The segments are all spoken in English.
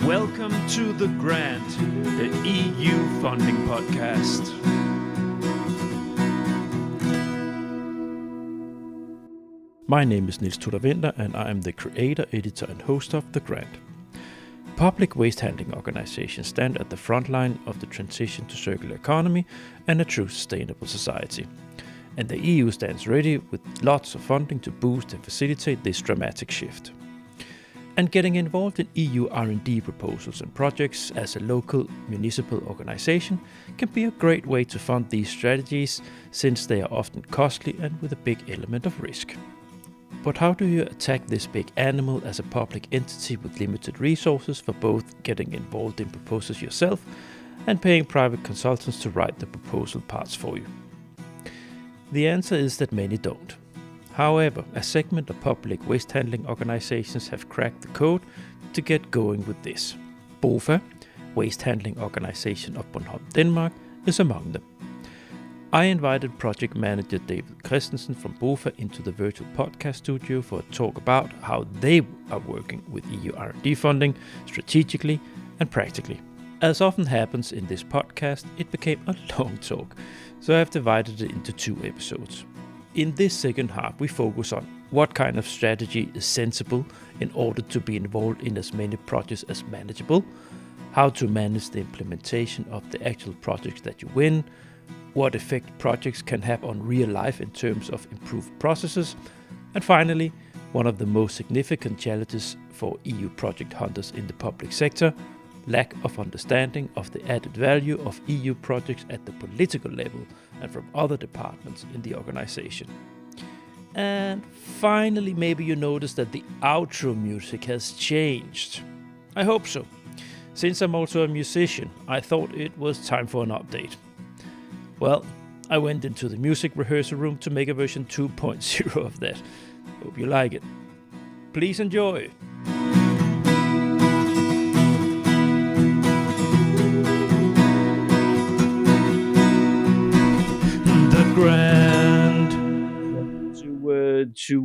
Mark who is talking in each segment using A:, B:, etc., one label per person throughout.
A: Welcome to The Grant, the EU funding podcast. My name is Niels Tudor Winter and I am the creator, editor and host of The Grant. Public waste handling organizations stand at the front line of the transition to circular economy and a true sustainable society. And the EU stands ready with lots of funding to boost and facilitate this dramatic shift. And getting involved in EU R&D proposals and projects as a local municipal organization can be a great way to fund these strategies, since they are often costly and with a big element of risk. But how do you attack this big animal as a public entity with limited resources for both getting involved in proposals yourself and paying private consultants to write the proposal parts for you? The answer is that many don't. However, a segment of public waste handling organizations have cracked the code to get going with this. BOFA, Waste Handling Organization of Bornholm, Denmark, is among them. I invited project manager David Christensen from BOFA into the virtual podcast studio for a talk about how they are working with EU R&D funding strategically and practically. As often happens in this podcast, it became a long talk, so I have divided it into 2 episodes. In this second half, we focus on what kind of strategy is sensible in order to be involved in as many projects as manageable, how to manage the implementation of the actual projects that you win, what effect projects can have on real life in terms of improved processes, and finally, one of the most significant challenges for EU project hunters in the public sector, lack of understanding of the added value of EU projects at the political level and from other departments in the organization. And finally, maybe you noticed that the outro music has changed. I hope so. Since I'm also a musician, I thought it was time for an update. Well, I went into the music rehearsal room to make a version 2.0 of that. Hope you like it. Please enjoy. Grant to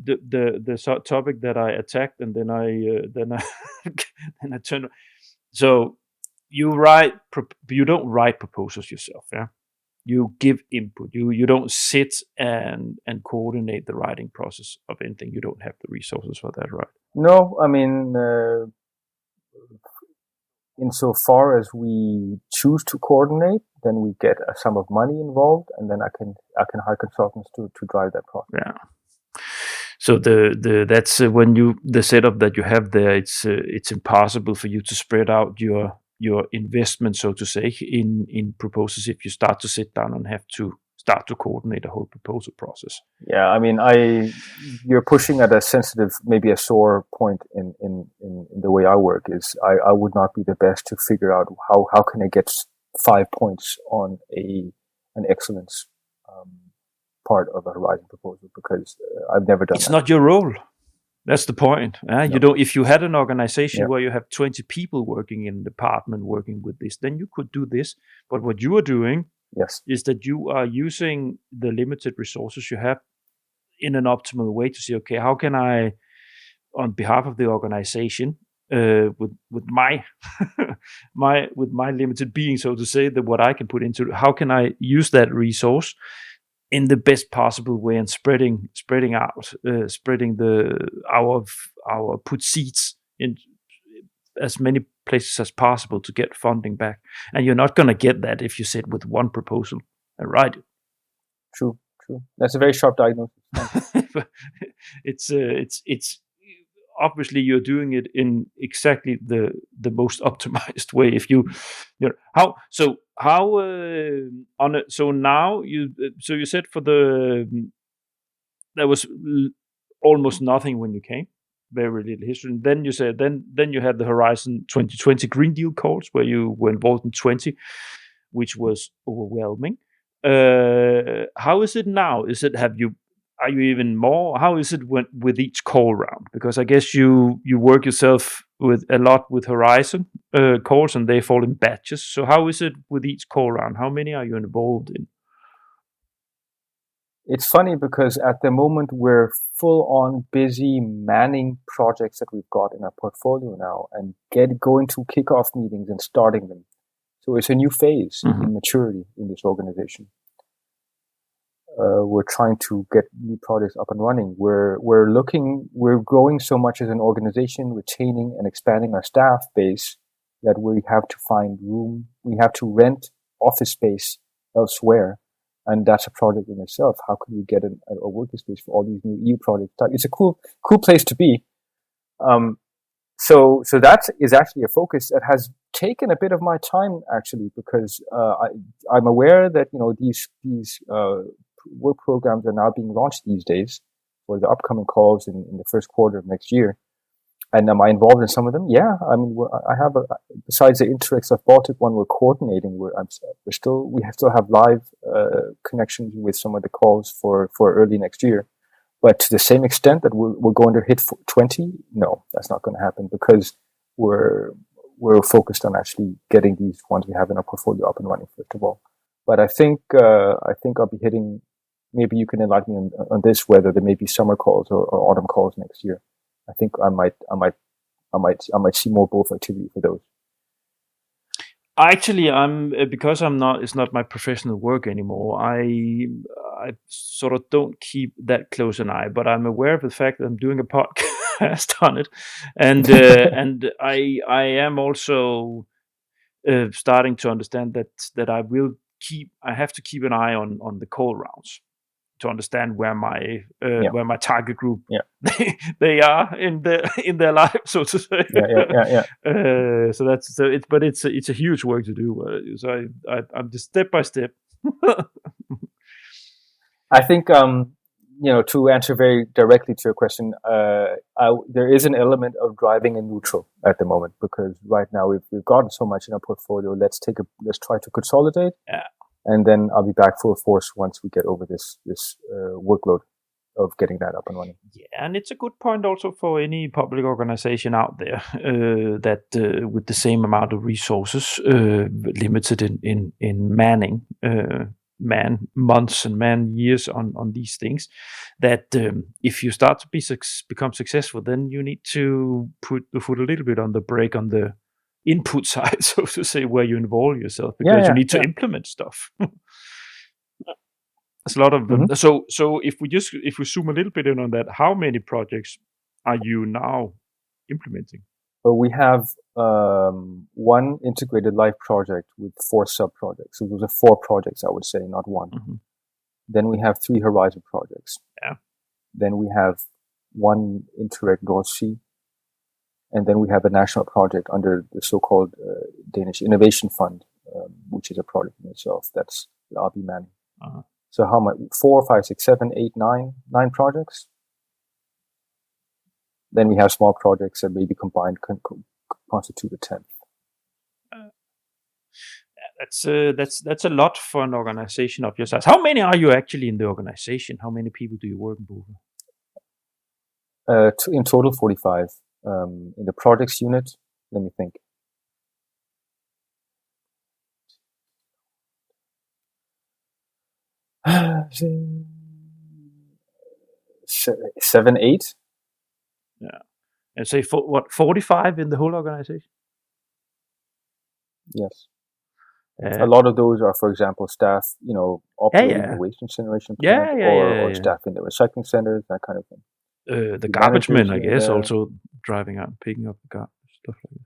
A: the topic that I attacked, and then I turn. So you don't write proposals yourself, yeah. You give input. You don't sit and coordinate the writing process of anything. You don't have the resources for that, right?
B: No, I mean, insofar as we choose to coordinate, then we get a sum of money involved, and then I can hire consultants to drive that process.
A: Yeah. So that's when the setup that you have there, it's impossible for you to spread out your investment, so to say, in proposals if you start to sit down and have to start to coordinate a whole proposal process.
B: Yeah, I mean, you're pushing at a sensitive, maybe a sore point in the way I work. Is I would not be the best to figure out how can I get 5 points on an excellence part of a Horizon proposal, because I've never done
A: It's
B: that.
A: not your role. That's the point. No. You don't. If you had an organization where you have 20 people working in the department working with this, then you could do this. But what you are doing is that you are using the limited resources you have in an optimal way to say, okay, how can I, on behalf of the organization, with my with my limited being, so to say, that what I can put into, how can I use that resource in the best possible way and spreading out, spreading our put seeds in as many places as possible to get funding back. And you're not going to get that if you sit with one proposal and write it.
B: True. That's a very sharp diagnosis.
A: It's obviously you're doing it in exactly the most optimized way. If you know so you said for there was almost nothing when you came, very little history, and then you said then you had the Horizon 2020 Green Deal calls where you were involved in 20, which was overwhelming. How is it now? Are you even more? How is it with each call round? Because I guess you work yourself with a lot with Horizon calls, and they fall in batches. So how is it with each call round? How many are you involved in?
B: It's funny because at the moment we're full on busy manning projects that we've got in our portfolio now and going to kickoff meetings and starting them. So it's a new phase in maturity in this organization. We're trying to get new projects up and running. We're growing so much as an organization, retaining and expanding our staff base that we have to find room. We have to rent office space elsewhere. And that's a project in itself. How can we get a working space for all these new EU projects? It's a cool place to be. So that is actually a focus that has taken a bit of my time actually, because I'm aware that these work programs are now being launched these days for the upcoming calls in the first quarter of next year. And am I involved in some of them? Yeah, I mean, I have besides the Interrex of Baltic one, we're coordinating. We still have live connections with some of the calls for early next year. But to the same extent that we're going to hit 20, no, that's not going to happen, because we're focused on actually getting these ones we have in our portfolio up and running first of all. But I think I'll be hitting. Maybe you can enlighten me on this, whether there may be summer calls or autumn calls next year. I think I might see more BOFA activity for those.
A: Actually, it's not my professional work anymore. I sort of don't keep that close an eye, but I'm aware of the fact that I'm doing a podcast on it, and and I am also starting to understand that I have to keep an eye on the call rounds to understand where my target group they are in their life, so to say. It's a huge work to do. So I'm just step by step.
B: I think to answer very directly to your question, there is an element of driving in neutral at the moment, because right now we've gotten so much in our portfolio. Let's try to consolidate.
A: Yeah.
B: And then I'll be back full force once we get over this workload of getting that up and running.
A: Yeah, and it's a good point also for any public organization out there that with the same amount of resources, limited in manning, man months and man years on these things, that if you start to become successful, then you need to put the foot a little bit on the brake on the input side, so to say, where you involve yourself, because you need to implement stuff. There's a lot of them. So if we zoom a little bit in on that, how many projects are you now implementing?
B: Well, we have one integrated life project with 4 sub-projects. So those are 4 projects, I would say, not one. Then we have 3 Horizon projects.
A: Yeah.
B: Then we have 1 Interreg North Sea. And then we have a national project under the so-called Danish Innovation Fund, which is a project in itself. That's the RB manning. So how much? 4, 5, 6, 7, 8, 9 projects. Then we have small projects that maybe combined constitute a 10th.
A: That's a lot for an organization of your size. How many are you actually in the organization? How many people do you work with?
B: In total, 45. In the projects unit, let me think. 7, 8.
A: Yeah, and say 45 in the whole organization.
B: Yes. A lot of those are, for example, staff, operating the waste incineration plant, or staff in the recycling centers, that kind of thing.
A: The garbage men, I guess, also driving out and picking up the garbage, stuff like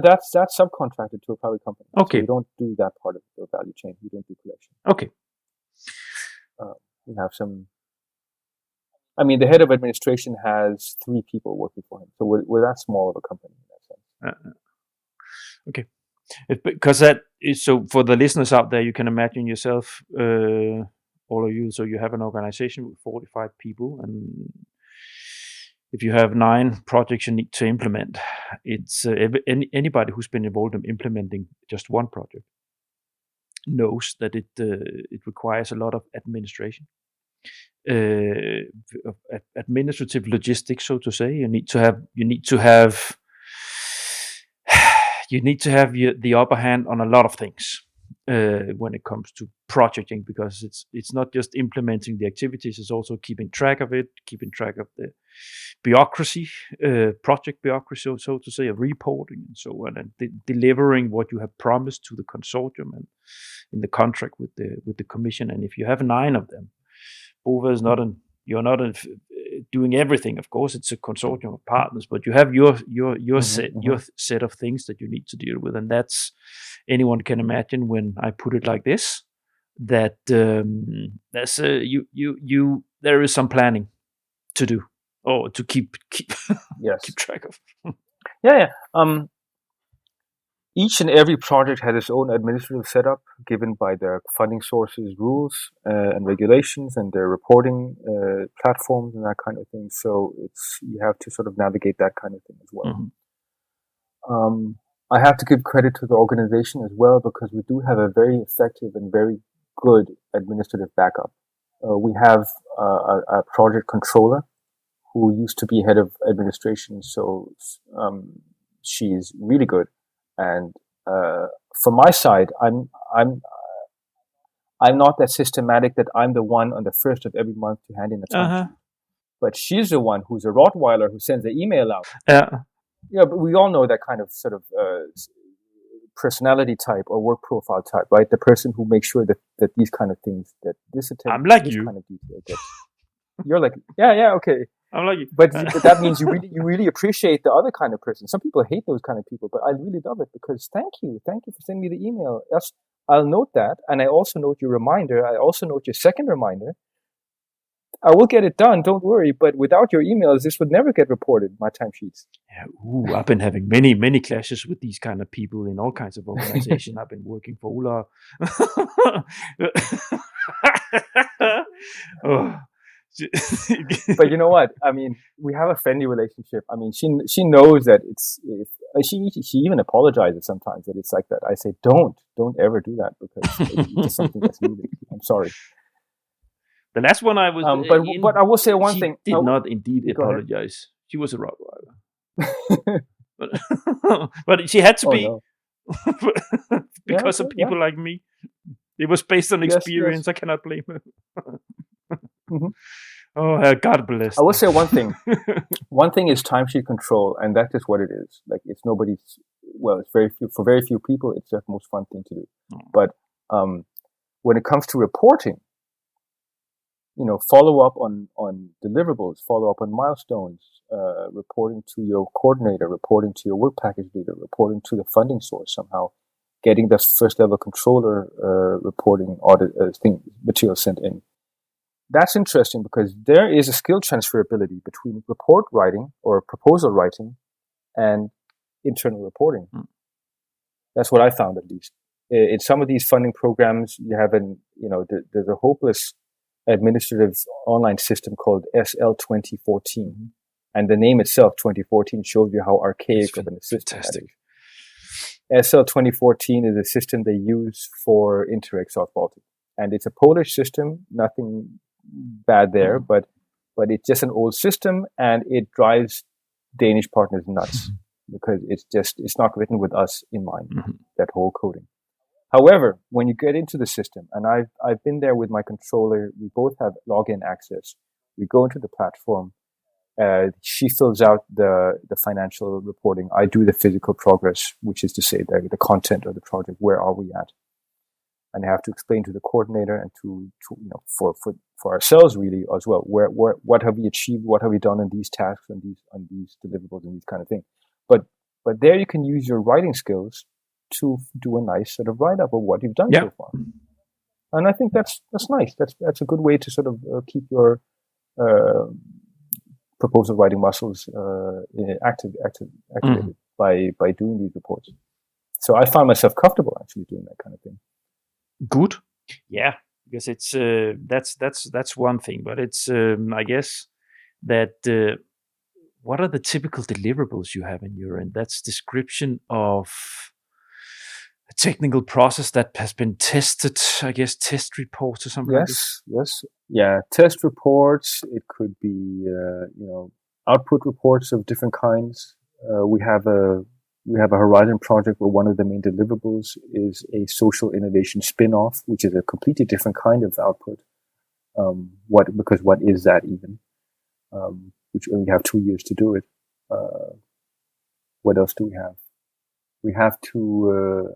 B: that. That's subcontracted to a private company.
A: Okay.
B: So we don't do that part of the value chain. We don't do collection.
A: Okay.
B: We have some. I mean, the head of administration has 3 people working for him, so we're that small of a company in that sense.
A: Okay. Because that is, so for the listeners out there, you can imagine yourself, all of you, so you have an organization with 45 people, and if you have 9 projects you need to implement, it's anybody who's been involved in implementing just one project knows that it requires a lot of administration, administrative logistics, so to say. You need to have the upper hand on a lot of things. when it comes to projecting, because it's not just implementing the activities, it's also keeping track of it, keeping track of the bureaucracy, project bureaucracy, so to say, of reporting and so on, and delivering what you have promised to the consortium and in the contract with the commission. And if you have 9 of them, BOFA is not you're not doing everything. Of course, it's a consortium of partners, but you have your set of things that you need to deal with, and that's, anyone can imagine when I put it like this, that there's there is some planning to do, or to keep
B: yes.
A: keep track of.
B: Yeah. Each and every project has its own administrative setup given by their funding sources, rules and regulations, and their reporting platforms and that kind of thing. So you have to sort of navigate that kind of thing as well. Mm-hmm. I have to give credit to the organization as well, because we do have a very effective and very good administrative backup. We have a project controller who used to be head of administration, so she's really good. And from my side, I'm not that systematic that I'm the one on the first of every month to hand in a time sheet. But she's the one who's a Rottweiler who sends an email out. Yeah, but we all know that kind of sort of personality type or work profile type, right? The person who makes sure that these kind of things, that this attention,
A: I'm like
B: this
A: you.
B: kind of detail gets. You're like, yeah, okay.
A: I'm like you.
B: But that means you really appreciate the other kind of person. Some people hate those kind of people, but I really love it, because thank you for sending me the email. Yes, I'll note that, and I also note your reminder. I also note your second reminder. I will get it done, don't worry. But without your emails, this would never get reported, my timesheets.
A: Yeah, I've been having many clashes with these kind of people in all kinds of organizations. I've been working for Ola.
B: But you know what? I mean, we have a friendly relationship. I mean, she knows that she even apologizes sometimes that it's like that. I say, don't ever do that, because it's just something that's needed. I'm sorry.
A: The last one I was,
B: but I will say one thing.
A: She did not indeed apologize. Ahead. She was a Rottweiler, but she had to be,
B: no.
A: because of people like me. It was based on experience. Yes. I cannot blame her. Mm-hmm. Oh, God bless.
B: I will say one thing. One thing is timesheet control, and that is what it is. Like, it's nobody's. Well, it's for very few people. It's the most fun thing to do. But when it comes to reporting, follow up on deliverables, follow up on milestones, reporting to your coordinator, reporting to your work package leader, reporting to the funding source somehow, getting the first level controller reporting audit material sent in. That's interesting, because there is a skill transferability between report writing or proposal writing and internal reporting. That's what I found, at least. In some of these funding programs, you have there's a hopeless administrative online system called SL 2014. And the name itself, 2014, shows you how archaic of an system that is. SL 2014 is a system they use for Interreg South Baltic. And it's a Polish system, nothing bad there, but it's just an old system, and it drives Danish partners nuts, because it's not written with us in mind, that whole coding. However, when you get into the system, and I've been there with my controller, we both have login access. We go into the platform. She fills out the financial reporting. I do the physical progress, which is to say the content of the project. Where are we at? And I have to explain to the coordinator and to for ourselves really as well. What have we achieved? What have we done on these tasks, on these deliverables, and these kind of things. But there you can use your writing skills to do a nice sort of write up of what you've done so far. And I think that's nice. That's a good way to sort of keep your proposal writing muscles activated by doing these reports. So I found myself comfortable actually doing that kind of thing.
A: Good. Yeah, because it's that's one thing, but it's I guess that what are the typical deliverables you have in your end? That's description of a technical process that has been tested, I guess, test reports or something like this.
B: Yes. Yeah, test reports. It could be output reports of different kinds. We have we have a Horizon project where one of the main deliverables is a social innovation spin-off, which is a completely different kind of output. Because what is that even? Which we have 2 years to do it. What else do we have? We have to,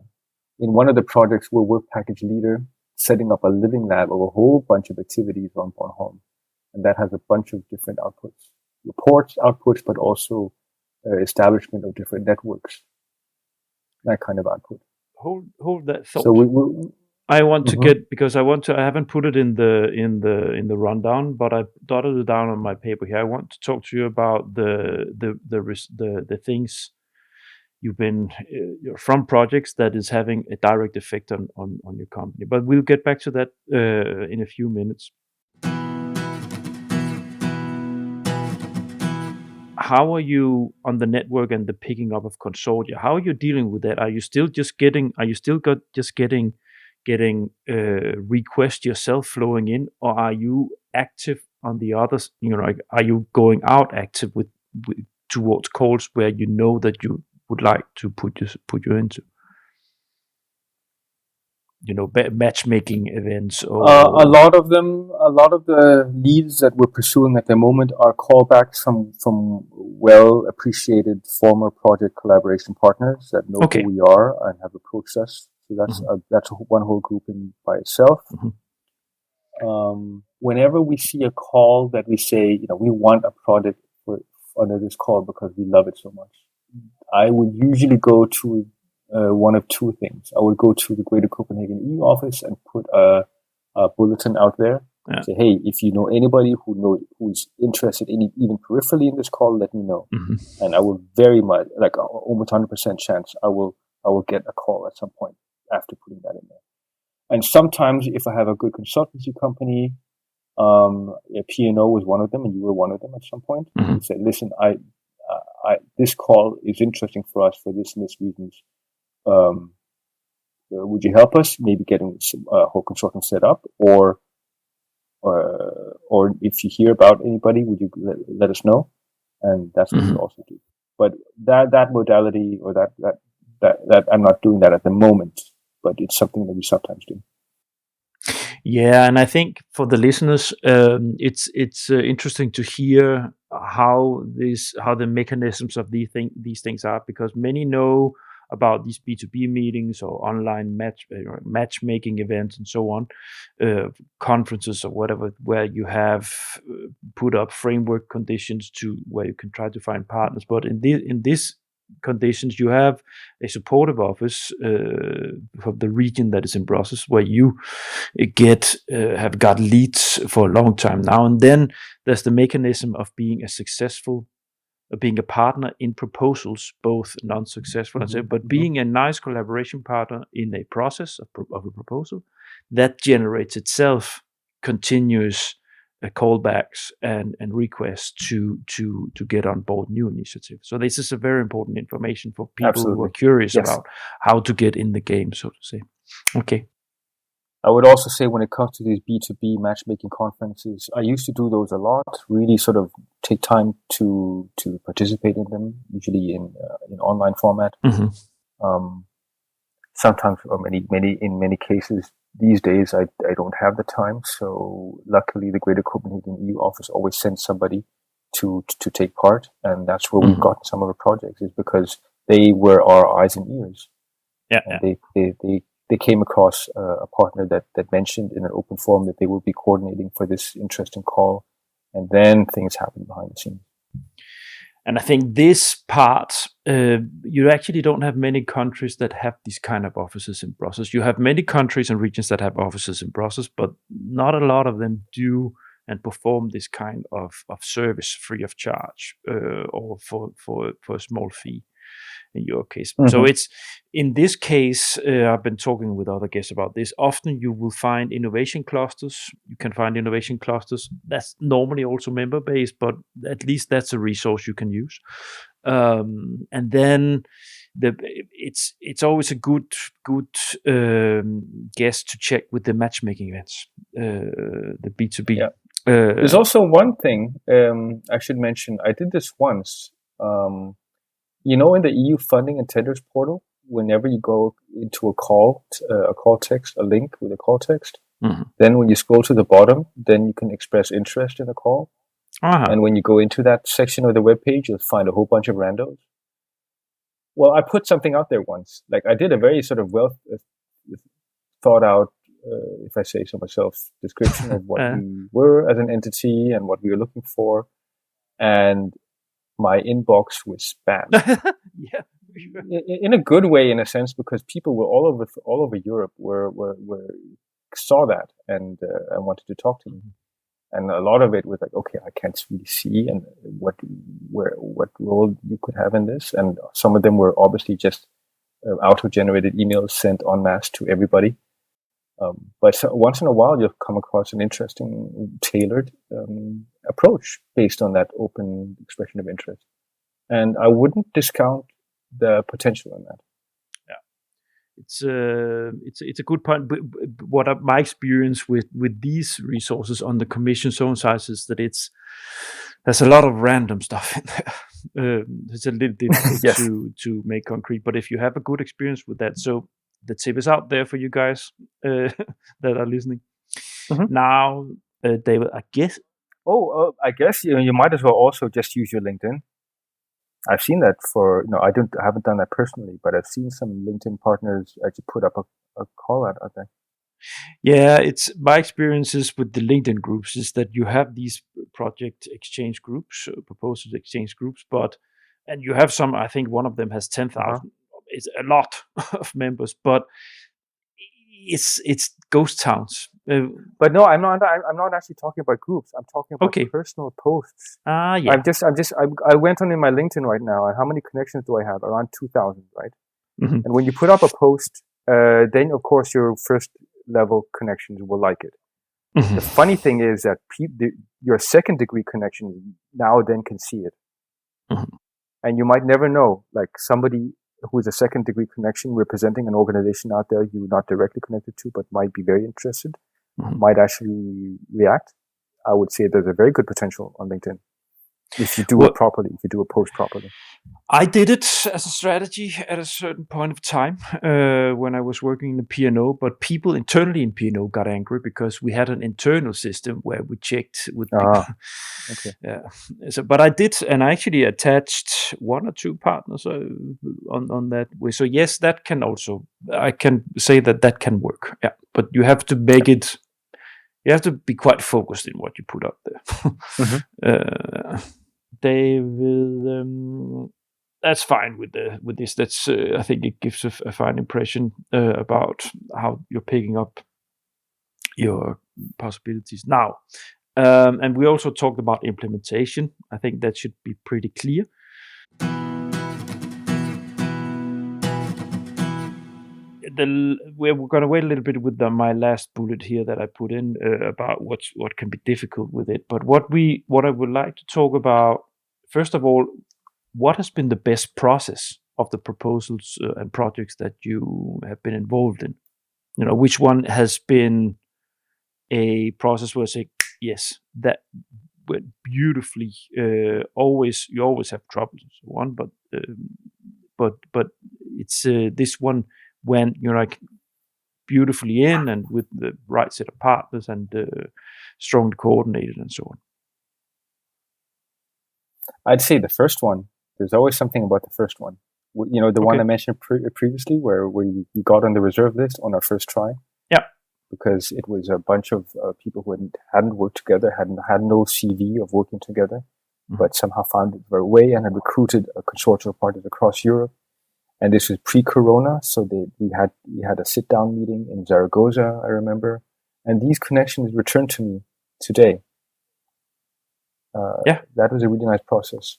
B: in one of the projects, we're work package leader, setting up a living lab of a whole bunch of activities on Bornholm. And that has a bunch of different outputs, reports, outputs, but also establishment of different networks, that kind of output.
A: Hold that thought.
B: So
A: I want to get, because I haven't put it in the rundown, but I dotted it down on my paper here. I want to talk to you about the things you've been from projects that is having a direct effect on your company. But we'll get back to that in a few minutes. How are you on the network and the picking up of consortia? How are you dealing with that? Are you still getting requests yourself flowing in, or are you active on the others? Are you going out active with towards calls where you know that you would like to put you into? Matchmaking events, or
B: a lot of the leads that we're pursuing at the moment are callbacks from well appreciated former project collaboration partners that know who we are and have approached us. So that's one whole group by itself. Whenever we see a call that we say, we want a project under this call because we love it so much, I would usually go to one of two things. I would go to the Greater Copenhagen EU office and put a bulletin out there. Yeah. Say, hey, if you know anybody who's interested even peripherally in this call, let me know. And I will very much, like almost 100% chance, I will get a call at some point after putting that in there. And sometimes if I have a good consultancy company, P&O was one of them, and you were one of them at some point. You said, listen, this call is interesting for us for this and this reasons. Would you help us? Maybe getting a whole consortium set up, or if you hear about anybody, would you let us know? And that's what we also do. But that modality, or that I'm not doing that at the moment, but it's something that we sometimes do.
A: Yeah, and I think for the listeners, it's interesting to hear how the mechanisms of these things are, because many know about these B2B meetings or online matchmaking events and so on, conferences or whatever, where you have put up framework conditions to where you can try to find partners. But in this conditions, you have a supportive office from the region that is in Brussels, where you have got leads for a long time now, and then there's the mechanism of being a partner in proposals, both non-successful but being a nice collaboration partner in a process of a proposal that generates itself continuous callbacks and requests to get on board new initiatives. So this is a very important information for people who are curious about how to get in the game, so to say. Okay.
B: I would also say when it comes to these B2B matchmaking conferences, I used to do those a lot, really sort of take time to participate in them, usually in online format. Sometimes, or in many cases, these days, I don't have the time. So luckily, the Greater Copenhagen EU office always sends somebody to take part. And that's where we've gotten some of our projects, is because they were our eyes and ears.
A: Yeah.
B: And they came across a partner that mentioned in an open forum that they will be coordinating for this interesting call. And then things happen behind the scenes.
A: And I think this part, you actually don't have many countries that have these kind of offices in Brussels. You have many countries and regions that have offices in Brussels, but not a lot of them do and perform this kind of service free of charge, or for a small fee in your case. So it's, in this case, I've been talking with other guests about this. Often you will find innovation clusters. You can find innovation clusters. That's normally also member-based, but at least that's a resource you can use. And then it's always a good guess to check with the matchmaking events, the B2B.
B: Yeah. There's also one thing I should mention. I did this once. You know, in the EU funding and tenders portal, whenever you go into a call text, a link with a call text, then when you scroll to the bottom, then you can express interest in the call. And when you go into that section of the web page, you'll find a whole bunch of randos. Well, I put something out there once. Like, I did a very sort of well thought out, if I say so myself, description of what we were as an entity and what we were looking for. And my inbox was spam.
A: Yeah.
B: In a good way, in a sense, because people were all over Europe saw that and wanted to talk to me. And a lot of it was like, okay, I can't really see and what role you could have in this. And some of them were obviously just auto-generated emails sent en masse to everybody. But once in a while, you'll come across an interesting, tailored approach based on that open expression of interest. And I wouldn't discount the potential in that.
A: It's a good point. But my experience with these resources on the commission zone size is that there's a lot of random stuff in there. It's a little difficult to make concrete. But if you have a good experience with that, so the tip is out there for you guys that are listening. Now, David, I guess.
B: I guess you might as well also just use your LinkedIn. I've seen that I haven't done that personally, but I've seen some LinkedIn partners actually put up a call out there.
A: Yeah, it's my experiences with the LinkedIn groups is that you have these project exchange groups, proposal exchange groups, and you have some. I think one of them has 10,000. It's a lot of members, but it's ghost towns.
B: But no, I'm not actually talking about groups. I'm talking about personal posts.
A: Yeah.
B: I went on in my LinkedIn right now, and how many connections do I have? Around 2,000, right? And when you put up a post, then of course your first level connections will like it. The funny thing is that your second degree connections now then can see it, and you might never know. Like somebody who is a second degree connection representing an organization out there you're not directly connected to, but might be very interested, might actually react. I would say there's a very good potential on LinkedIn if you do it properly, if you do a post properly.
A: I did it as a strategy at a certain point of time when I was working in the P&O, but people internally in P&O got angry because we had an internal system where we checked with people.
B: Okay.
A: Yeah. So, but I did, and I actually attached one or two partners on that way. So yes, that can also, I can say that can work. Yeah, but you have to make it. You have to be quite focused in what you put up there. David, that's fine with this. That's I think it gives a fine impression about how you're picking up your possibilities now. And we also talked about implementation. I think that should be pretty clear. We're going to wait a little bit with my last bullet here that I put in about what can be difficult with it. But what I would like to talk about, first of all, what has been the best process of the proposals and projects that you have been involved in? Which one has been a process where I say, yes, that went beautifully. You always have troubles and so on, but it's this one went beautifully in and with the right set of partners and strongly coordinated and so on.
B: I'd say the first one. There's always something about the first one. The one I mentioned previously, where we got on the reserve list on our first try.
A: Yeah.
B: Because it was a bunch of people who hadn't worked together, had no CV of working together, but somehow found their way and had recruited a consortium of partners across Europe. And this was pre-Corona, so we had a sit-down meeting in Zaragoza, I remember. And these connections returned to me today. That was a really nice process.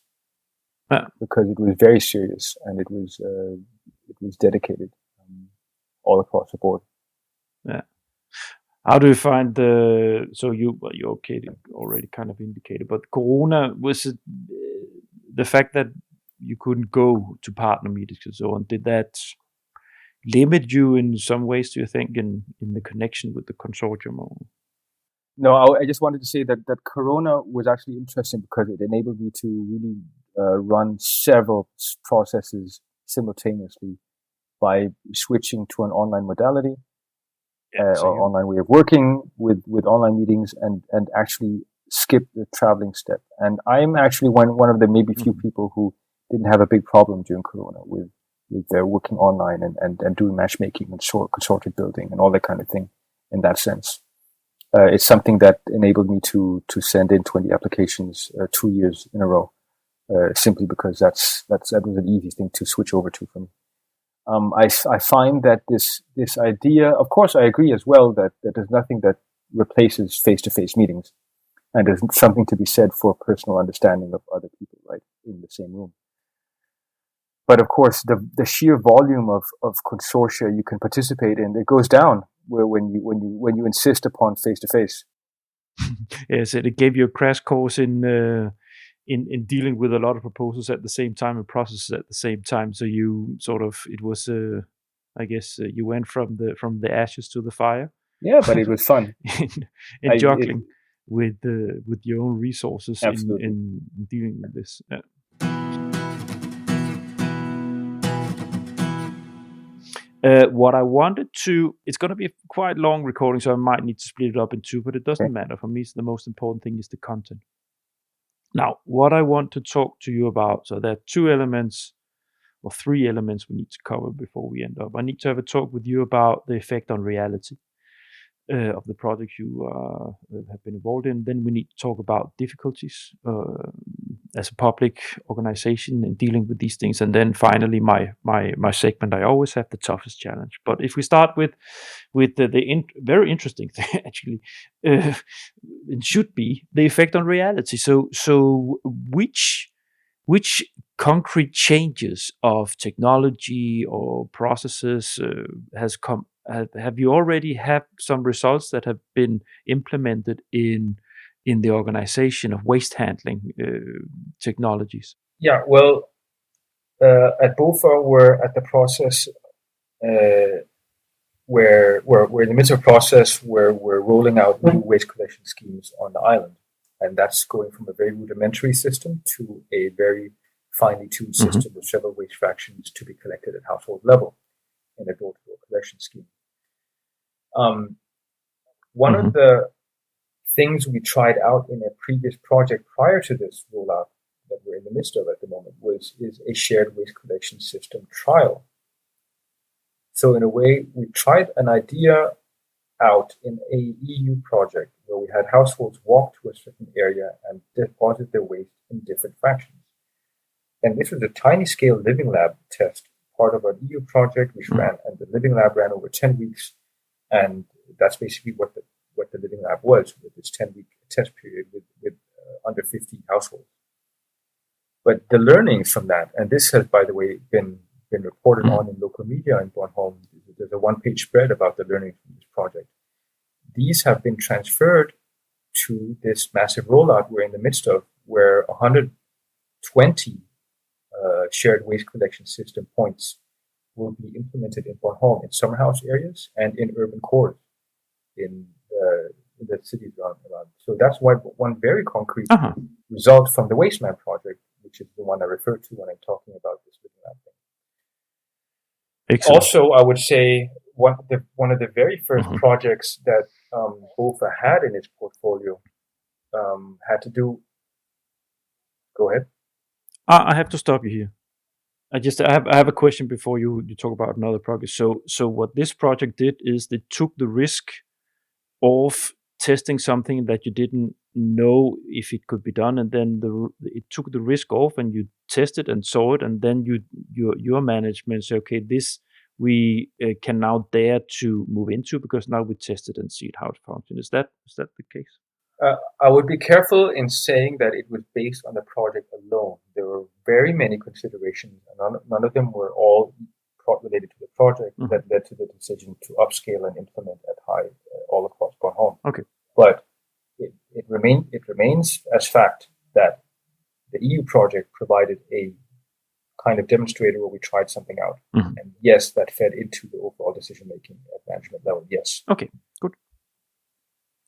B: Because it was very serious and it was dedicated all across the board.
A: Yeah. How do you find you're okay, already kind of indicated, but Corona, was it the fact that you couldn't go to partner meetings and so on, did that limit you in some ways, do you think, in the connection with the consortium? Or?
B: No, I just wanted to say that Corona was actually interesting because it enabled me to really run several processes simultaneously by switching to an online modality or online way of working with online meetings and actually skip the traveling step. And I'm actually one of the maybe few people who didn't have a big problem during Corona with their working online and doing matchmaking and consortium building and all that kind of thing in that sense. It's something that enabled me to send in 20 applications 2 years in a row, simply because that was an easy thing to switch over to for me. I find that this idea, of course, I agree as well that there's nothing that replaces face-to-face meetings, and there's something to be said for personal understanding of other people, right, in the same room. But of course, the sheer volume of consortia you can participate in, it goes down when you insist upon face-to-face.
A: Yes, it gave you a crash course in dealing with a lot of proposals at the same time and processes at the same time. So you sort of, it was, I guess, you went from the ashes to the fire.
B: Yeah, but it was fun.
A: in juggling with your own resources in dealing with this. Yeah. What I wanted to, it's going to be a quite long recording, so I might need to split it up in two, but it doesn't matter. For me, the most important thing is the content. Now, what I want to talk to you about, so there are 2 elements or 3 elements we need to cover before we end up. I need to have a talk with you about the effect on reality of the projects you have been involved in. Then we need to talk about difficulties as a public organization in dealing with these things. And then finally, my segment, I always have the toughest challenge. But if we start with the very interesting thing, actually, it should be the effect on reality. So which concrete changes of technology or processes have you already had some results that have been implemented in the organization of waste handling technologies?
B: Yeah, well, at BOFA, we're at the process where we're in the midst of a process where we're rolling out new waste collection schemes on the island. And that's going from a very rudimentary system to a very finely tuned system with several waste fractions to be collected at household level in a door-to-door collection scheme. One of the things we tried out in a previous project prior to this rollout that we're in the midst of at the moment is a shared waste collection system trial. So in a way, we tried an idea out in a EU project where we had households walk to a certain area and deposit their waste in different fractions. And this was a tiny scale living lab test, part of an EU project which ran, and the living lab ran over 10 weeks. And that's basically what the living lab was, with this 10-week test period with under 50 households. But the learnings from that, and this has, by the way, been reported on in local media in Bornholm. There's a one-page spread about the learnings from this project. These have been transferred to this massive rollout we're in the midst of, where 120 shared waste collection system points will be implemented in Bornholm, in summer house areas and in urban cores in the cities around. So that's one very concrete result from the Wasteman project, which is the one I refer to when I'm talking about this living lab thing.
A: Excellent.
B: Also, I would say one of the very first projects that BOFA had in its portfolio had to do. Go ahead.
A: I have to stop you here. I have a question before you talk about another project. So what this project did is they took the risk of testing something that you didn't know if it could be done, and then it took the risk off, and you tested and saw it, and then your management say, okay, this we can now dare to move into because now we tested and see how it functions. Is that the case?
B: I would be careful in saying that it was based on the project alone. There were very many considerations, and none of them were all related to the project that led to the decision to upscale and implement at high all across Bornholm.
A: Okay,
B: but it remains as fact that the EU project provided a kind of demonstrator where we tried something out, and yes, that fed into the overall decision making at management level. Yes.
A: Okay, good.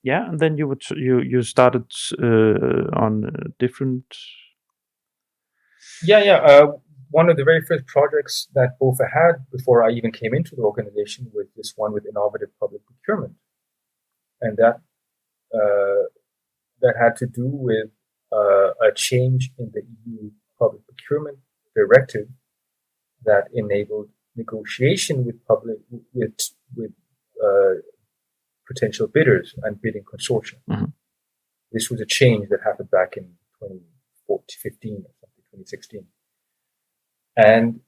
A: Yeah, and then you started on different.
B: Yeah. One of the very first projects that BOFA had before I even came into the organization was this one with innovative public procurement, and that had to do with a change in the EU public procurement directive that enabled negotiation with potential bidders and bidding consortia.
A: Mm-hmm.
B: This was a change that happened back in 2015 or something, 2016. And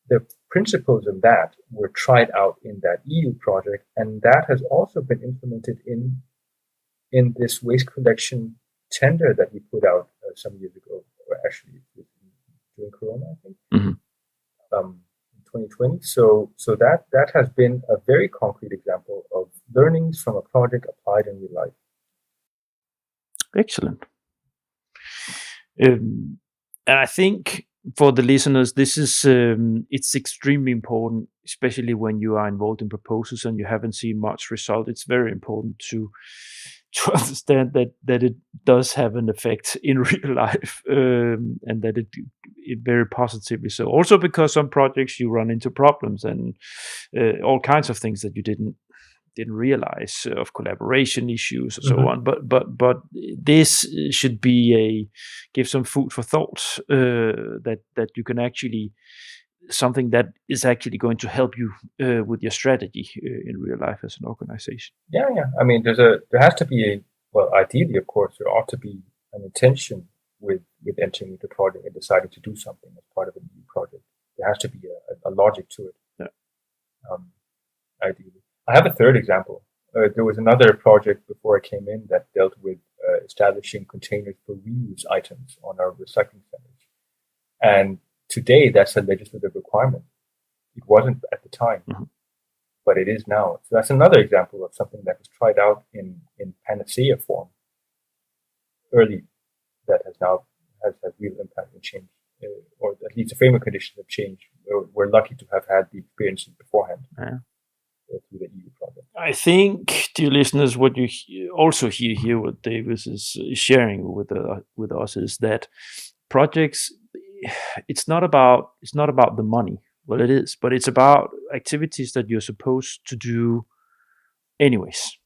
B: the principles of that were tried out in that EU project, and that has also been implemented in this waste collection tender that we put out some years ago, or actually during Corona, I think, in 2020. So that has been a very concrete example of learnings from a project applied in real life.
A: Excellent. And I think for the listeners, this is it's extremely important, especially when you are involved in proposals and you haven't seen much result. It's very important to understand that it does have an effect in real life, and that it very positively so. Also because some projects you run into problems and all kinds of things that you didn't realize, of collaboration issues and so on. But this should be give some food for thought, that you can actually something that is actually going to help you with your strategy in real life as an organization.
B: Yeah. I mean, there has to be ideally, of course, there ought to be an intention with entering into the project and deciding to do something as part of a new project. There has to be a logic to it.
A: Yeah.
B: Ideally. I have a third example. There was another project before I came in that dealt with establishing containers for reuse items on our recycling centers. And today, that's a legislative requirement. It wasn't at the time, but it is now. So that's another example of something that was tried out in panacea form early, that has now has real impact and change, or at least the framework conditions have changed. We're lucky to have had the experience beforehand.
A: Yeah.
B: Through the EU project.
A: I think, dear listeners, what you also hear here, what David is sharing with us, is that projects, it's not about the money. Well, it is, but it's about activities that you're supposed to do anyways.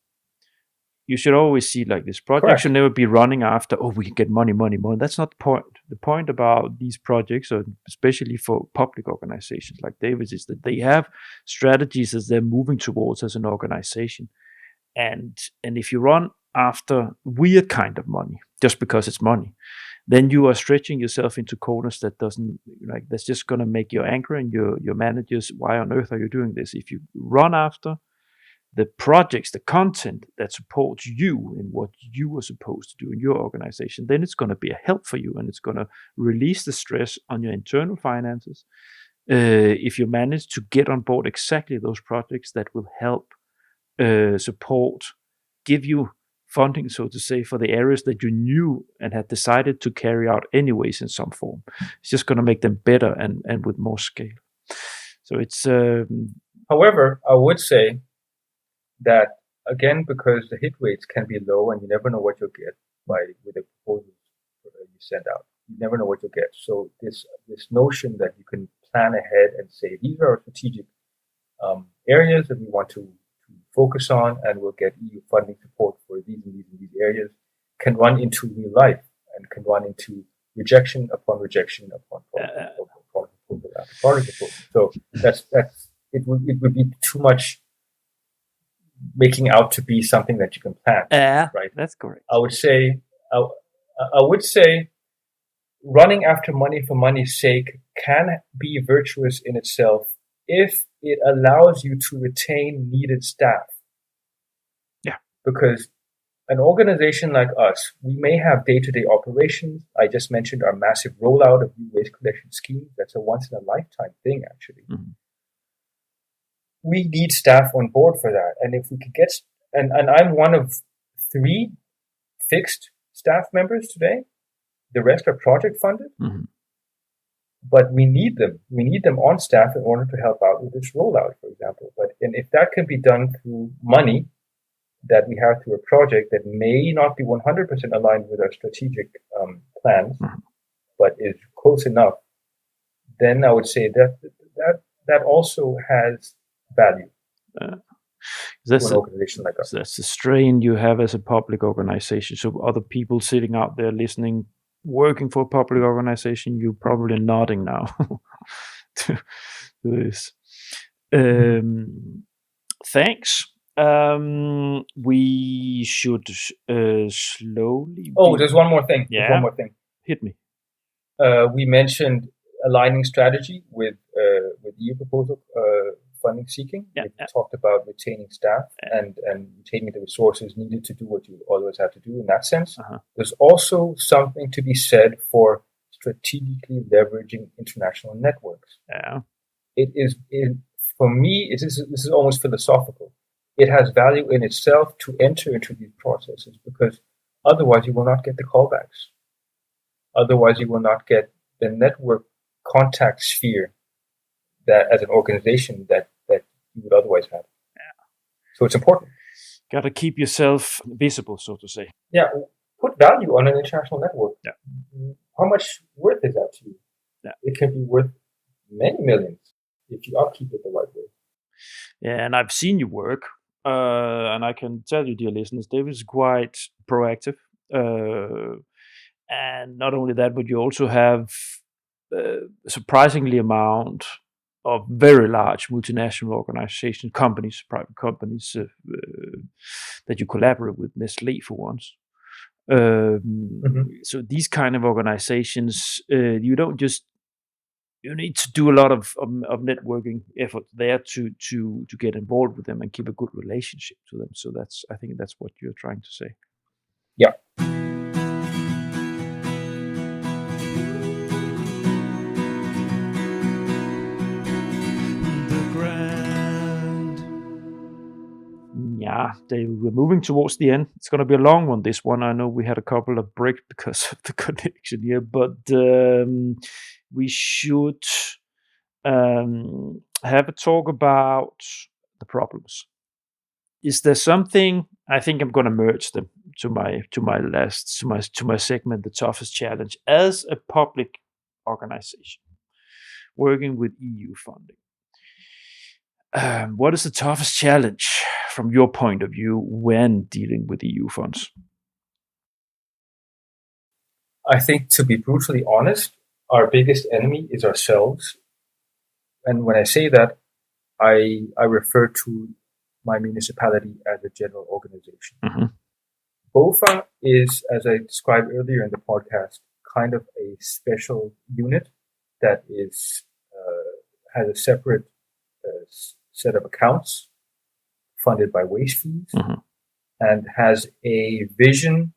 A: You should always see like this project
B: Correct.
A: should never be running after, we can get money. That's not the point. The point about these projects, or especially for public organizations like David's, is that they have strategies as they're moving towards as an organization. And if you run after weird kind of money, just because it's money, then you are stretching yourself into corners that's just going to make you angry, and your managers, why on earth are you doing this? If you run after the projects, the content that supports you in what you are supposed to do in your organization, then it's going to be a help for you, and it's going to release the stress on your internal finances. If you manage to get on board exactly those projects that will help support, give you funding, so to say, for the areas that you knew and had decided to carry out anyways in some form, it's just going to make them better and with more scale. So it's.
B: However, I would say that, again, because the hit rates can be low and you never know what you'll get with the proposals you send out. You never know what you'll get. So this notion that you can plan ahead and say, these are our strategic areas that we want to focus on, and we'll get EU funding support for these and these areas, can run into real life and can run into rejection upon rejection upon proposal after proposal. So that's it would be too much making out to be something that you can plan. Right?
A: That's correct.
B: I would say running after money for money's sake can be virtuous in itself if it allows you to retain needed staff.
A: Yeah.
B: Because an organization like us, we may have day-to-day operations. I just mentioned our massive rollout of new waste collection schemes. That's a once-in-a-lifetime thing, actually.
A: Mm-hmm.
B: We need staff on board for that. And if we could get, and I'm one of 3 fixed staff members today. The rest are project funded.
A: Mm-hmm.
B: But we need them. We need them on staff in order to help out with this rollout, for example. And if that can be done through money that we have through a project that may not be 100% aligned with our strategic plans, but is close enough, then I would say that also has value to an organization like us.
A: That's the strain you have as a public organization. So other people sitting out there listening, working for a public organization, you're probably nodding now to this. Thanks. We should slowly.
B: There's one more thing.
A: Yeah.
B: There's one more thing.
A: Hit me.
B: We mentioned aligning strategy with EU proposal funding seeking.
A: Yeah,
B: we talked about retaining staff and retaining the resources needed to do what you always have to do in that sense. There's also something to be said for strategically leveraging international networks.
A: Yeah.
B: For me, this is almost philosophical. It has value in itself to enter into these processes because otherwise you will not get the callbacks. Otherwise you will not get the network contact sphere that as an organization that you would otherwise have.
A: Yeah.
B: So it's important.
A: Got to keep yourself visible, so to say.
B: Yeah. Put value on an international network.
A: Yeah.
B: How much worth is that to you?
A: Yeah.
B: It can be worth many millions if you upkeep it the right way.
A: Yeah, and I've seen you work, and I can tell you, dear listeners, David is quite proactive. And not only that, but you also have a surprisingly amount of very large multinational organization companies, private companies that you collaborate with, Nestlé for once. So these kind of organizations, you don't just, you need to do a lot of networking effort there to get involved with them and keep a good relationship to them. So I think that's what you're trying to say.
B: Yeah.
A: Yeah, we're moving towards the end. It's going to be a long one, this one. I know we had a couple of breaks because of the connection here, but we should have a talk about the problems. Is there something? I think I'm going to merge them to my segment, the toughest challenge as a public organization working with EU funding. What is the toughest challenge from your point of view when dealing with EU funds?
B: I think, to be brutally honest, our biggest enemy is ourselves. And when I say that, I refer to my municipality as a general organization. BOFA is, as I described earlier in the podcast, kind of a special unit that is has a separate set of accounts funded by waste fees and has a vision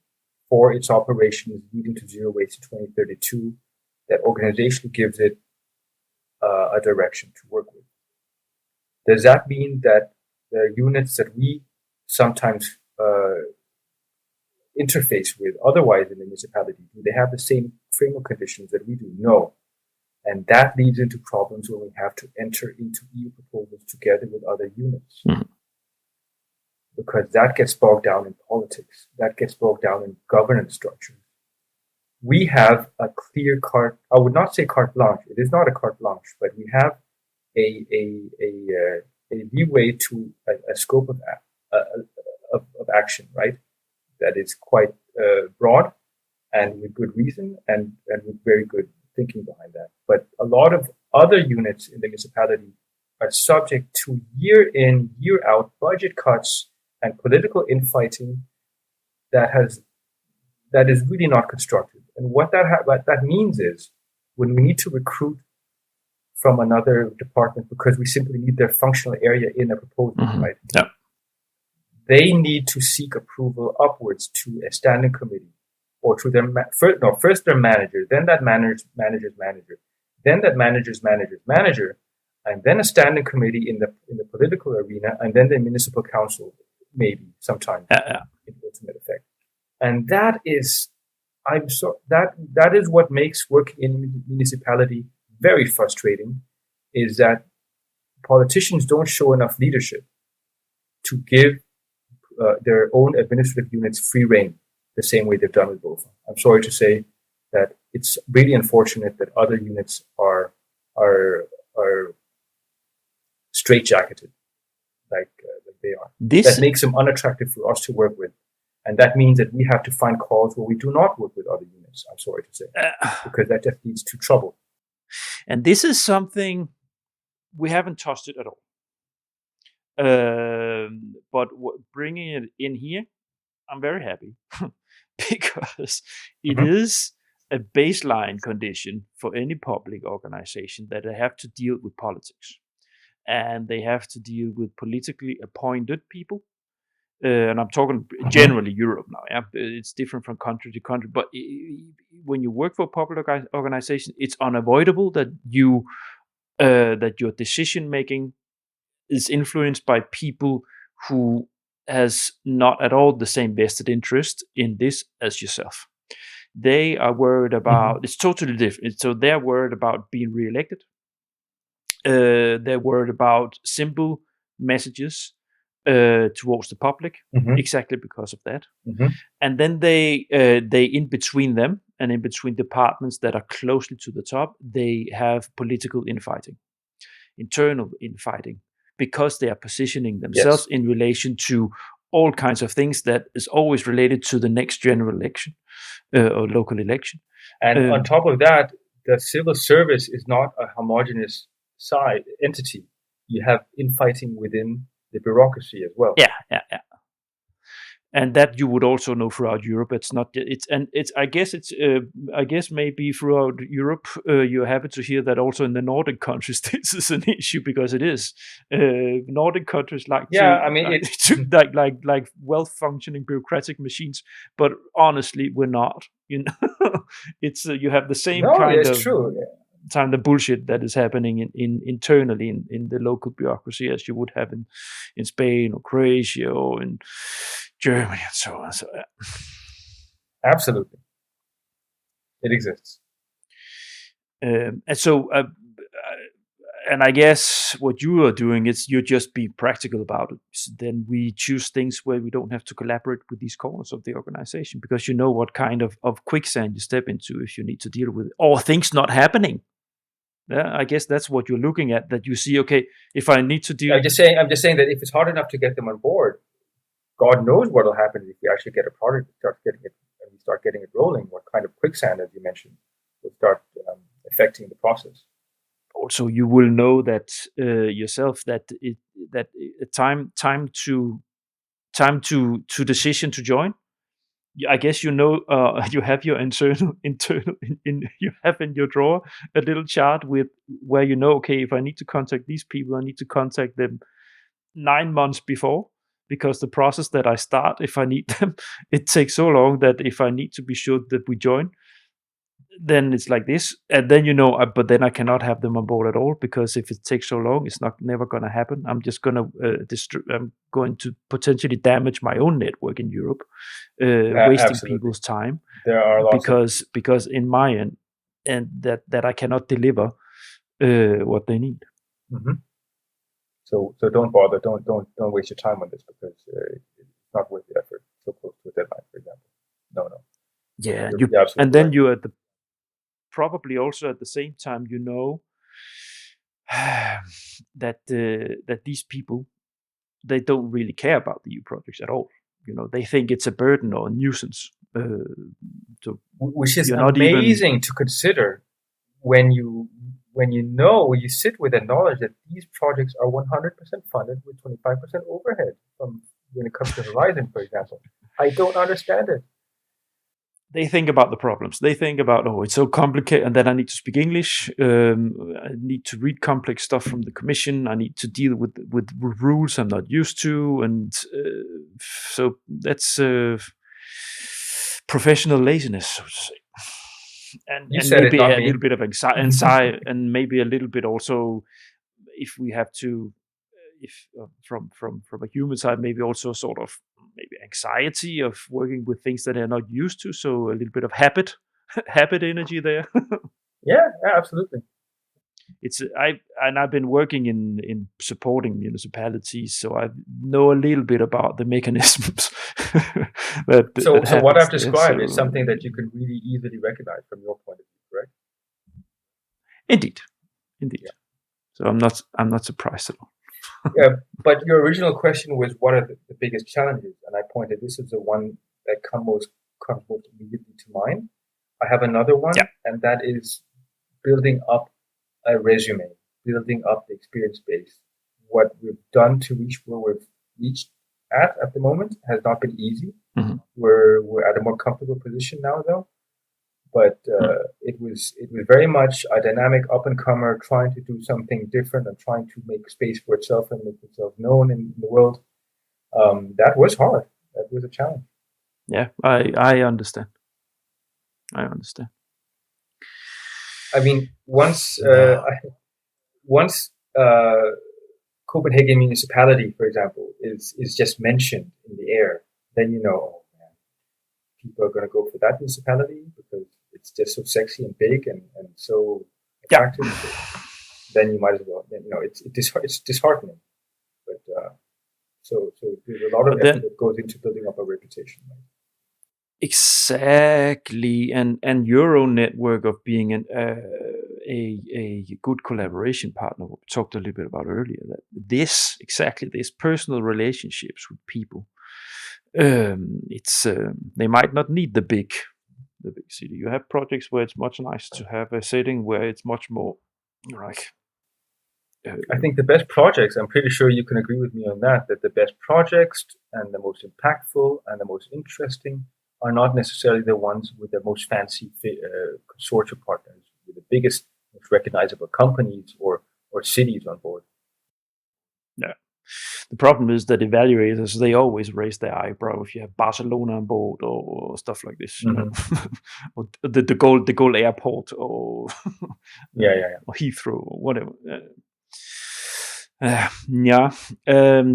B: for its operations leading to zero waste in 2032 that organizationally gives it a direction to work with. Does that mean that the units that we sometimes interface with otherwise in the municipality, do they have the same framework conditions that we do? No. And that leads into problems when we have to enter into EU proposals together with other units. Because that gets bogged down in politics. That gets bogged down in governance structures. We have a clear carte, I would not say carte blanche. It is not a carte blanche, but we have a leeway to a scope of action, right? That is quite broad and with good reason and with very good thinking behind that. But a lot of other units in the municipality are subject to year in, year out budget cuts and political infighting that is really not constructive. And what that means is when we need to recruit from another department because we simply need their functional area in a proposal, right?
A: Yeah.
B: They need to seek approval upwards to a standing committee or to their first their manager, then that manager's manager, then that manager's manager, and then a standing committee in the political arena, and then the municipal council, maybe sometime in ultimate effect. And that is what makes working in municipality very frustrating, is that politicians don't show enough leadership to give their own administrative units free rein the same way they've done with BOFA. I'm sorry to say that it's really unfortunate that other units are straitjacketed like they are. That makes them unattractive for us to work with. And that means that we have to find calls where we do not work with other units, I'm sorry to say, because that just leads to trouble.
A: And this is something we haven't touched it at all. But bringing it in here, I'm very happy because it is a baseline condition for any public organization that they have to deal with politics. And they have to deal with politically appointed people. And I'm talking generally Europe now. Yeah, it's different from country to country. But when you work for a public organization, it's unavoidable that that your decision making is influenced by people who has not at all the same vested interest in this as yourself. They are worried about it's totally different. So they're worried about being re-elected. They're worried about simple messages towards the public, exactly because of that. And then they in between them and in between departments that are closely to the top, they have political infighting, internal infighting, because they are positioning themselves in relation to all kinds of things that is always related to the next general election or local election.
B: And on top of that, the civil service is not a homogeneous entity. You have infighting within the bureaucracy as well.
A: Yeah. And that you would also know throughout Europe. I guess maybe throughout Europe, you're happy to hear that also in the Nordic countries, this is an issue because it is. Nordic countries like well-functioning bureaucratic machines, but honestly, we're not. You know, it's you have the same kind of.
B: True. Yeah.
A: Time the bullshit that is happening internally in the local bureaucracy as you would have in Spain or Croatia or in Germany and so on. So
B: absolutely, it exists.
A: And so, and I guess what you are doing is you're just being practical about it. So then we choose things where we don't have to collaborate with these corners of the organization because you know what kind of quicksand you step into if you need to deal with it or things not happening. Yeah, I guess that's what you're looking at. That you see, okay, if I need to deal.
B: I'm just saying that if it's hard enough to get them on board, God knows what will happen if we actually get a product, start getting it rolling. What kind of quicksand, as you mentioned, will start affecting the process.
A: Also, you will know that yourself that time to decision to join. I guess you know you have your internal you have in your drawer a little chart with where you know, okay, if I need to contact these people, I need to contact them 9 months before, because the process that I start, if I need them, it takes so long that if I need to be sure that we join, then it's like this, and then you know, but then I cannot have them on board at all, because if it takes so long, it's never going to happen. I'm just going to I'm going to potentially damage my own network in Europe, wasting people's time.
B: There are lots
A: because in my end, and that I cannot deliver what they need.
B: So don't bother. Don't waste your time on this, because it's not worth the effort. So close to a deadline, for example. No.
A: Yeah, and then you're at the. Probably also at the same time, you know, that these people, they don't really care about the EU projects at all. You know, they think it's a burden or a nuisance.
B: Which is amazing to consider when you sit with the knowledge that these projects are 100% funded with 25% overhead from when it comes to Horizon, for example. I don't understand it.
A: They think about the problems. They think about, it's so complicated, and then I need to speak English. I need to read complex stuff from the Commission. I need to deal with rules I'm not used to, and so that's professional laziness, so to say. And maybe a little bit of anxiety, and maybe a little bit also, if we have to, from a human side, maybe also sort of maybe anxiety of working with things that they're not used to. So a little bit of habit energy there.
B: Yeah, absolutely.
A: I've been working in supporting municipalities, so I know a little bit about the mechanisms.
B: So what I've
A: there,
B: described is something that you can really easily recognize from your point of view, correct?
A: Indeed.
B: Yeah.
A: So I'm not surprised at all.
B: Yeah, but your original question was what are the biggest challenges, and I pointed this is the one that comes most immediately to mind. I have another one, and that is building up a resume, building up the experience base. What we've done to reach where we've reached at the moment has not been easy.
A: Mm-hmm.
B: We're at a more comfortable position now, though. But it was very much a dynamic up and comer trying to do something different and trying to make space for itself and make itself known in the world. That was hard. That was a challenge.
A: Yeah, I understand. I
B: mean, once Copenhagen municipality, for example, is just mentioned in the air, then you know, oh man, people are going to go for that municipality because it's just so sexy and big and so attractive. Then you might as well. You know, it's disheartening. But so there's a lot of effort that goes into building up a reputation. Right?
A: Exactly, and your own network of being a good collaboration partner. We talked a little bit about earlier that this personal relationships with people. They might not need the big city. You have projects where it's much nicer to have a setting where it's much more like.
B: I think the best projects, I'm pretty sure you can agree with me on that the best projects and the most impactful and the most interesting are not necessarily the ones with the most fancy consortium partners, with the biggest, most recognizable companies or cities on board.
A: Yeah. The problem is that evaluators, they always raise their eyebrow if you have Barcelona on board or stuff like this, you know, or the Gaulle airport or or Heathrow or whatever.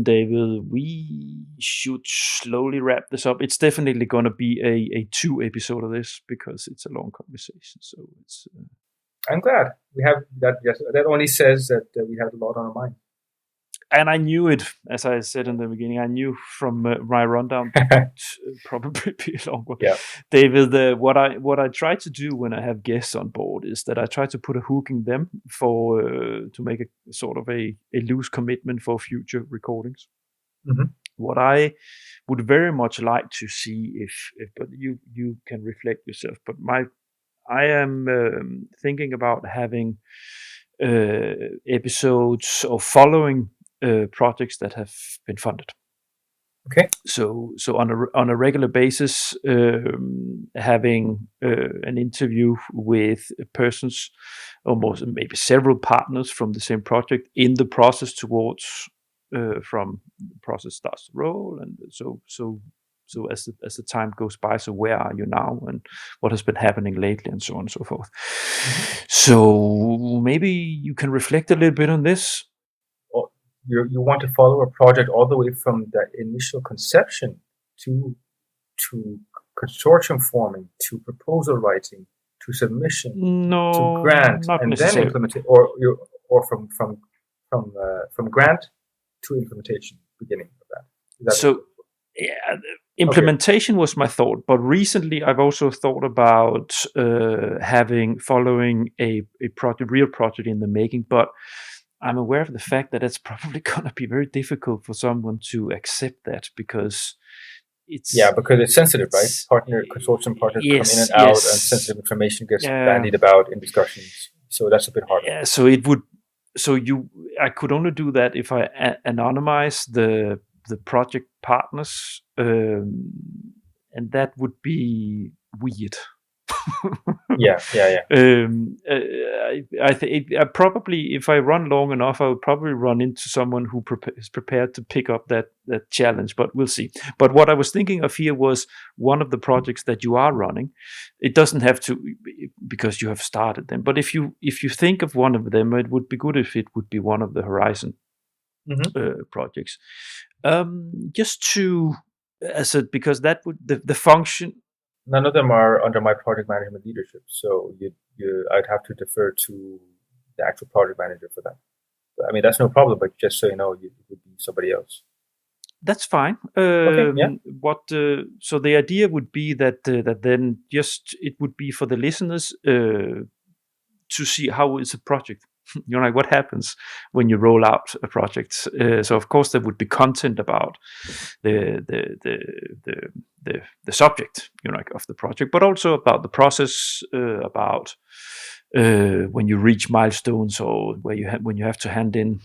A: David, we should slowly wrap this up. It's definitely going to be a 2 episode of this because it's a long conversation. So it's.
B: I'm glad we have that. That only says that we have a lot on our mind.
A: And I knew it, as I said in the beginning. I knew from my rundown that probably be a long one.
B: Yeah.
A: David, what I try to do when I have guests on board is that I try to put a hook in them for to make a sort of a loose commitment for future recordings.
B: Mm-hmm.
A: What I would very much like to see if but you can reflect yourself. But I am thinking about having episodes or following. Projects that have been funded.
B: Okay.
A: So on a regular basis, having an interview with persons, almost maybe several partners from the same project in the process towards from the process starts to roll, and so as the time goes by, so where are you now, and what has been happening lately, and so on and so forth. Mm-hmm. So maybe you can reflect a little bit on this.
B: You want to follow a project all the way from the initial conception to consortium forming, to proposal writing, to submission, to grant, and then implementation, or from grant to implementation, beginning of that.
A: So, yeah, implementation was my thought, but recently I've also thought about following a real project in the making, but I'm aware of the fact that it's probably going to be very difficult for someone to accept that because it's
B: sensitive, right? Consortium partners come in and out, and sensitive information gets bandied about in discussions. So that's a bit harder.
A: Yeah, I could only do that if I anonymize the project partners, and that would be weird. I probably, if I run long enough, I will probably run into someone who is prepared to pick up that challenge, but we'll see. But what I was thinking of here was one of the projects that you are running. It doesn't have to, because you have started them, but if you think of one of them, it would be good if it would be one of the Horizon projects. Just to, because that would, the function.
B: None of them are under my project management leadership, so I'd have to defer to the actual project manager for that. I mean, that's no problem, but just so you know, it would be somebody else.
A: That's fine.
B: Okay, yeah.
A: So the idea would be that then just it would be for the listeners to see how is a project. Like what happens when you roll out a project. So of course there would be content about the subject, like of the project, but also about the process, about when you reach milestones, or when you have to hand in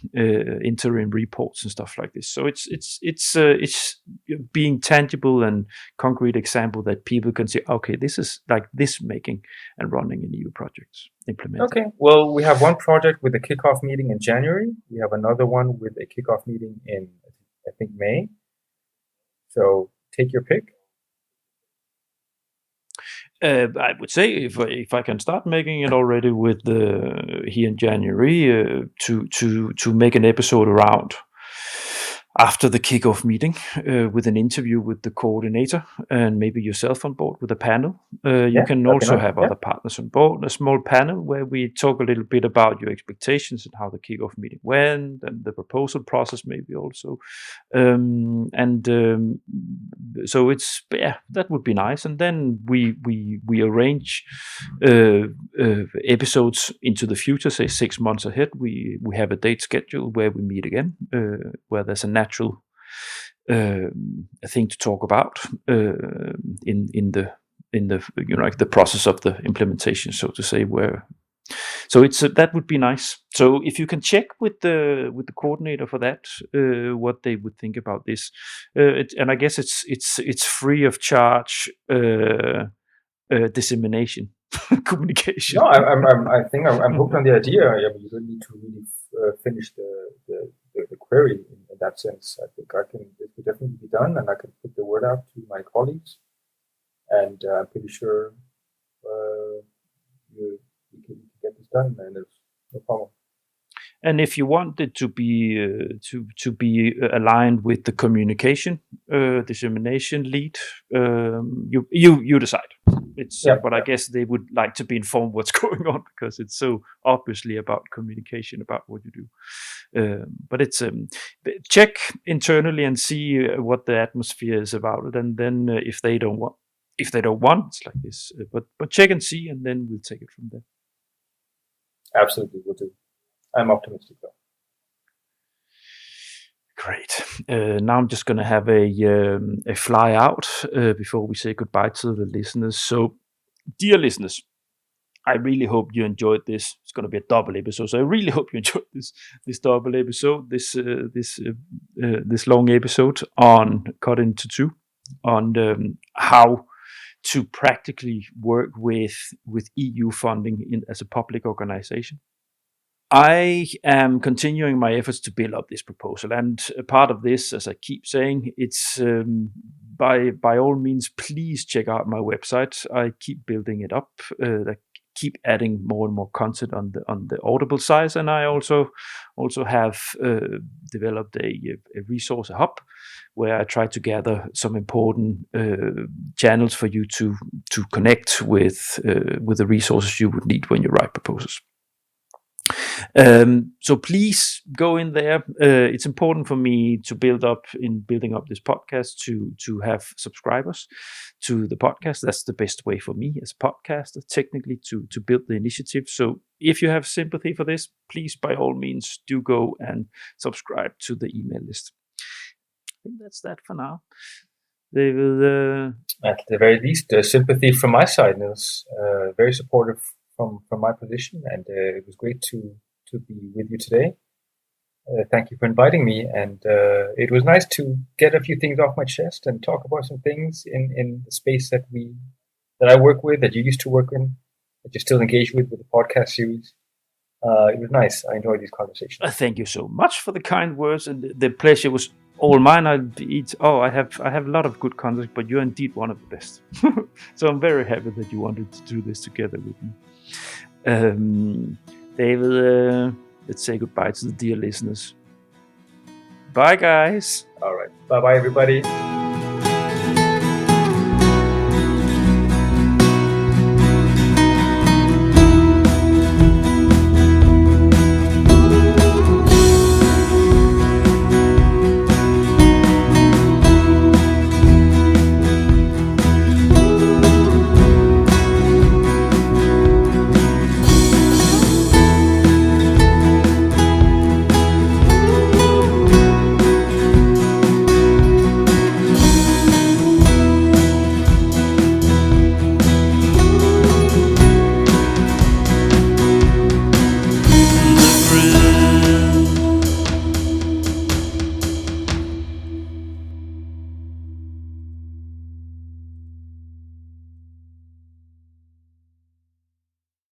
A: interim reports and stuff like this. So it's being tangible and concrete example that people can see. Okay, this is like this making and running an EU project implemented.
B: Okay, well, we have one project with a kickoff meeting in January. We have another one with a kickoff meeting in, I think, May. So take your pick.
A: I would say if I can start making it already with here in January to make an episode around after the kickoff meeting with an interview with the coordinator and maybe yourself on board with a panel. You can also have other partners on board, a small panel where we talk a little bit about your expectations and how the kickoff meeting went and the proposal process maybe also. So it's, that would be nice. And then we arrange episodes into the future, say 6 months ahead. We have a date schedule where we meet again, where there's a natural thing to talk about in the like the process of the implementation, so to say. So it's that would be nice. So if you can check with the coordinator for that, what they would think about this, and I guess it's free of charge dissemination communication.
B: No, I think I'm hooked on the idea. Yeah, but you don't need to really finish the query in that sense. I think it could definitely be done, and I can put the word out to my colleagues, and I'm pretty sure you can get this done, and there's no problem.
A: And if you want it to be aligned with the communication dissemination lead, you decide. But I guess they would like to be informed what's going on, because it's so obviously about communication about what you do. But it's check internally and see what the atmosphere is about it, and then if they don't want, it's like this. But check and see, and then we'll take it from there.
B: Absolutely, we'll do. I'm optimistic though.
A: Great. Now I'm just going to have a fly out before we say goodbye to the listeners. So, dear listeners, I really hope you enjoyed this. It's going to be a double episode, so I really hope you enjoyed this double episode, this long episode on cut into two on how to practically work with EU funding as a public organization. I am continuing my efforts to build up this proposal, and a part of this, as I keep saying, it's by all means, please check out my website. I keep building it up. I keep adding more and more content on the Audible side, and I also have developed a resource hub where I try to gather some important channels for you to connect with the resources you would need when you write proposals. So please go in there. It's important for me to building up this podcast to have subscribers to the podcast. That's the best way for me as a podcaster, technically, to build the initiative. So if you have sympathy for this, please, by all means, do go and subscribe to the email list. I think that's that for now. They will,
B: at the very least, sympathy from my side. It was very supportive from my position, and it was great to be with you today. Thank you for inviting me, and it was nice to get a few things off my chest and talk about some things in the space that I work with, that you used to work in, that you're still engaged with the podcast series. It was nice. I enjoyed these conversations.
A: Thank you so much for the kind words, and the pleasure was all mine. I have a lot of good content, but you're indeed one of the best. So I'm very happy that you wanted to do this together with me. David, let's say goodbye to the dear listeners. Bye, guys.
B: All right. Bye-bye, everybody.